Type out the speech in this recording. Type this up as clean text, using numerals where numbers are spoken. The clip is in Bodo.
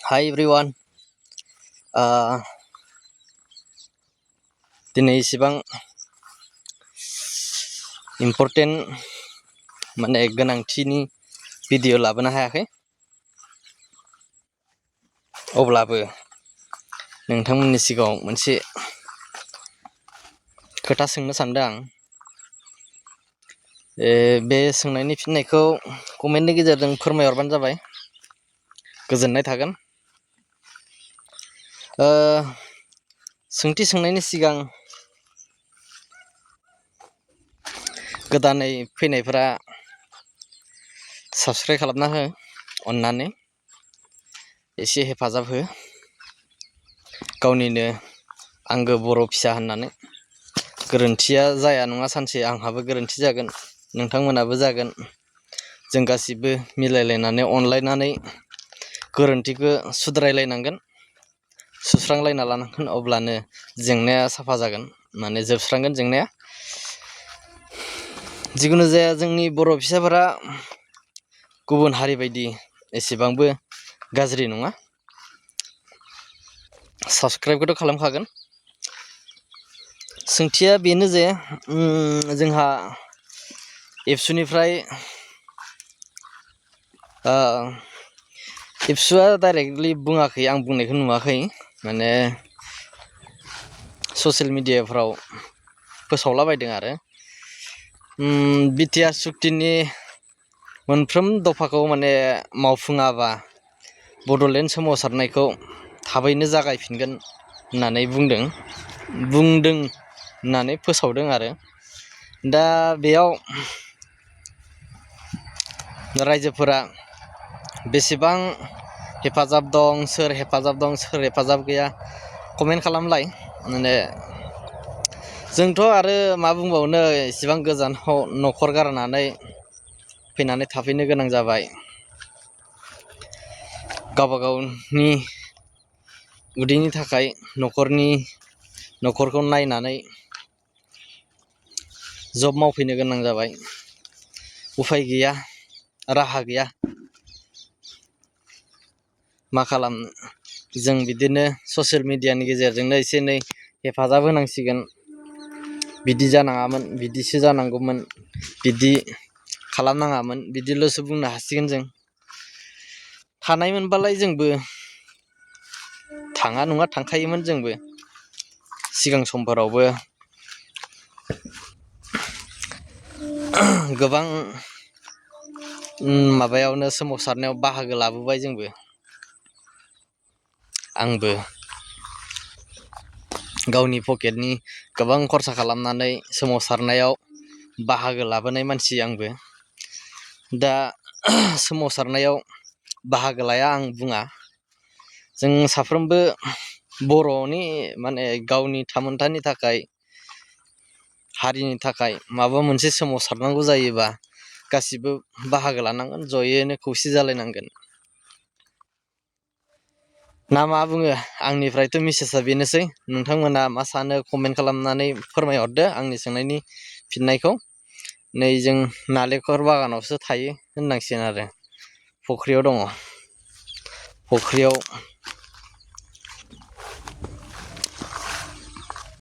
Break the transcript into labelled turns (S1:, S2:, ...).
S1: Hi everyone. दिनै इसिबां इम्पर्टेन्ट माने गोनांथिनि भिडिअ लाबोनो हायाखै, अब्लाबो नोंथांमोननि सिगाङाव मोनसे खोथा सोंनो सानदों आं। बे सोंनायनि फिननायखौ कमेन्टनि गेजेरजों फोरमायहरबानो जाबाय, गोजोननाय थागोन। सोंथि सोंनायनि सिगां गोदानै फैनायफोरा साबस्क्राइब खालामना हो, अन्नानै एसे हेफाजाब हो। गावनिनो आंगो बर' फिसा होननानै गोरोन्थिया जाया नङा, सानसे आंहाबो गोरोन्थि जागोन, नोंथांमोनाबो जागोन। जों गासिबो मिलायलायनानै अनलायनानै गोरोन्थिखौ सुद्रायलायनांगोन, सुस्रांलायना लानांगोन। अब्लानो जेंनाया साफा जागोन, माने जोबस्रांगोन जेंनाया। जिखुनु जाया, जोंनि बर' फिसाफोरा गुबुन हारि बायदि एसेबांबो गाज्रि नङा। साबस्क्राइबखौथ' खालामखागोन। सोंथिया बेनो जे जोंहा एबसुनिफ्राय एबसुआ डाइरेक्टलि बुङाखै, आं बुंनायखौ नुवाखै। माने ससियेल मिडियाफ्राव फोसावलाबायदों आरो बिटिआर सुक्तिनि मोनफ्रोम दफाखौ माने मावफुङाबा बड'लेण्ड सोमावसारनायखौ थाबैनो जागायफिनगोन होननानै बुंदों होननानै फोसावदों आरो दा बेयाव रायजोफोरा बेसेबां हेफाजाब दं, सोर हेफाजाब दं, सोर हेफाजाब गैया, कमेन्ट खालामलाय। माने जोंथ' आरो मा बुंबावनो, इसिबां गोजानाव न'खर गारनानै फैनानै थाफैनो गोनां जाबाय। गावबा गावनि उदैनि थाखाय न'खरखौ नायनानै जब मावफैनो गोनां जाबाय। उफाय गैया, राहा गैया, मा खालामनो। जों बिदिनो ससियेल मिडियानि गेजेरजोंनो एसे एनै हेफाजाब होनांसिगोन। बिदि जानाङामोन, बिदिसो जानांगौमोन, बिदि खालामनाङामोन, बिदिल'सो बुंनो हासिगोन जों। थानायमोनबालाय जोंबो थाङा नङा थांखायोमोन। जोंबो सिगां समफोरावबो गोबां माबायावनो सोमावसारनायाव बाहागो लाबोबाय। जोंबो, आंबो गावनि पकेटनि गोबां खरसा खालामनानै सोमावसारनायाव बाहागो लाबोनाय मानसि आंबो। दा सोमावसारनायाव बाहागो लाया आं बुङा। जों साफ्रोमबो बर'नि माने गावनि थामोनथानि थाखाय, हारिनि थाखाय माबा मोनसे सोमावसारनांगौ जायोबा गासिबो बाहागो लानांगोन, जयैनो खौसे जालायनांगोन। ना मा बुङो? आंनिफ्रायथ' मेसेजआ बेनोसै। नोंथांमोना मा सानो कमेन्ट खालामनानै फोरमायहरदो आंनि सोंनायनि फिननायखौ। नै जों नालेंखर बागानावसो थायो होननांसिगोन आरो फख्रियाव दङ। फख्रियाव